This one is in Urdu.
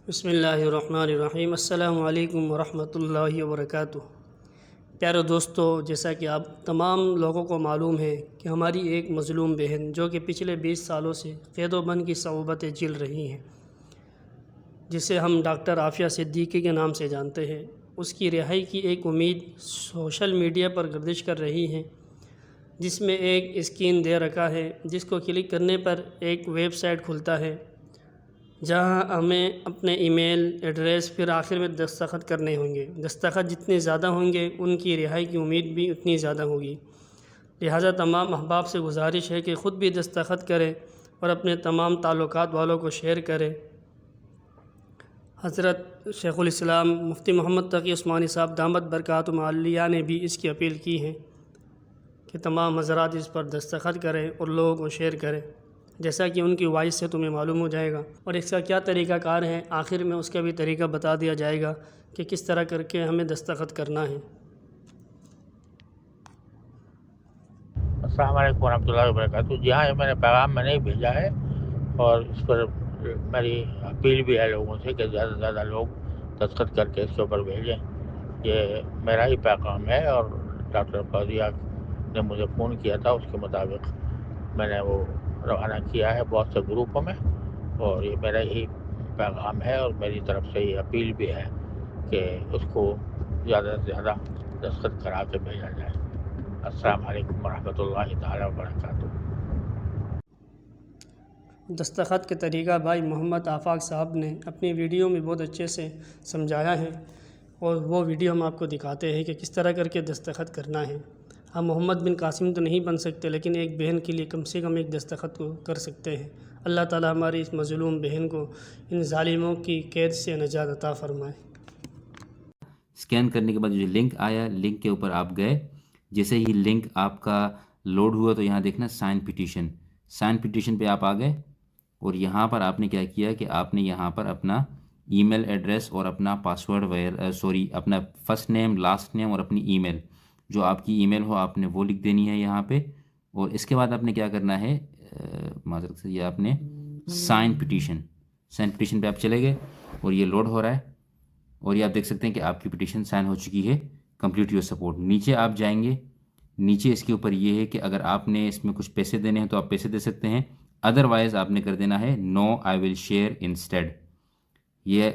بسم اللہ الرحمن الرحیم۔ السلام علیکم ورحمۃ اللہ وبرکاتہ۔ پیارے دوستو، جیسا کہ آپ تمام لوگوں کو معلوم ہے کہ ہماری ایک مظلوم بہن جو کہ پچھلے 20 سالوں سے قید و بند کی صعوبتیں جھیل رہی ہیں، جسے ہم ڈاکٹر عافیہ صدیقی کے نام سے جانتے ہیں، اس کی رہائی کی ایک امید سوشل میڈیا پر گردش کر رہی ہے، جس میں ایک اسکرین دے رکھا ہے جس کو کلک کرنے پر ایک ویب سائٹ کھلتا ہے جہاں ہمیں اپنے ای میل ایڈریس پھر آخر میں دستخط کرنے ہوں گے۔ دستخط جتنے زیادہ ہوں گے ان کی رہائی کی امید بھی اتنی زیادہ ہوگی۔ لہٰذا تمام احباب سے گزارش ہے کہ خود بھی دستخط کریں اور اپنے تمام تعلقات والوں کو شیئر کریں۔ حضرت شیخ الاسلام مفتی محمد تقی عثمانی صاحب دامت برکاتہم عالیہ نے بھی اس کی اپیل کی ہے کہ تمام حضرات اس پر دستخط کریں اور لوگوں کو شیئر کریں، جیسا کہ ان کی وائس سے تمہیں معلوم ہو جائے گا، اور اس کا کیا طریقہ کار ہے آخر میں اس کا بھی طریقہ بتا دیا جائے گا کہ کس طرح کر کے ہمیں دستخط کرنا ہے۔ السلام علیکم ورحمۃ اللہ وبرکاتہ۔ جی ہاں، یہ میں نے پیغام میں نے بھیجا ہے اور اس پر میری اپیل بھی ہے لوگوں سے کہ زیادہ سے زیادہ لوگ دستخط کر کے اس کے اوپر بھیجیں۔ یہ میرا ہی پیغام ہے اور ڈاکٹر فوزیہ نے مجھے فون کیا تھا، اس کے مطابق میں نے وہ روانہ کیا ہے بہت سے گروپوں میں، اور یہ میرا ہی پیغام ہے اور میری طرف سے یہ اپیل بھی ہے کہ اس کو زیادہ سے زیادہ دستخط کرا کے بھیجا جائے۔ السلام علیکم ورحمۃ اللہ تعالی وبرکاتہ۔ دستخط کے طریقہ بھائی محمد آفاق صاحب نے اپنی ویڈیو میں بہت اچھے سے سمجھایا ہے، اور وہ ویڈیو ہم آپ کو دکھاتے ہیں کہ کس طرح کر کے دستخط کرنا ہے۔ ہم محمد بن قاسم تو نہیں بن سکتے، لیکن ایک بہن کے لیے کم سے کم ایک دستخط کو کر سکتے ہیں۔ اللہ تعالی ہماری اس مظلوم بہن کو ان ظالموں کی قید سے نجات عطا فرمائے۔ اسکین کرنے کے بعد جو لنک آیا، لنک کے اوپر آپ گئے، جیسے ہی لنک آپ کا لوڈ ہوا تو یہاں دیکھنا سائن پٹیشن، سائن پٹیشن پہ آپ آ گئے، اور یہاں پر آپ نے کیا کیا کہ آپ نے یہاں پر اپنا ای میل ایڈریس اور اپنا پاسورڈ اپنا فرسٹ نیم لاسٹ نیم اور اپنی ای میل، جو آپ کی ای میل ہو آپ نے وہ لکھ دینی ہے یہاں پہ، اور اس کے بعد آپ نے کیا کرنا ہے، معذرت سے یہ آپ نے سائن پٹیشن پہ آپ چلے گئے اور یہ لوڈ ہو رہا ہے، اور یہ آپ دیکھ سکتے ہیں کہ آپ کی پٹیشن سائن ہو چکی ہے، کمپلیٹ یور سپورٹ۔ نیچے آپ جائیں گے، نیچے اس کے اوپر یہ ہے کہ اگر آپ نے اس میں کچھ پیسے دینے ہیں تو آپ پیسے دے سکتے ہیں، ادروائز آپ نے کر دینا ہے نو آئی ول شیئر انسٹیڈ۔ یہ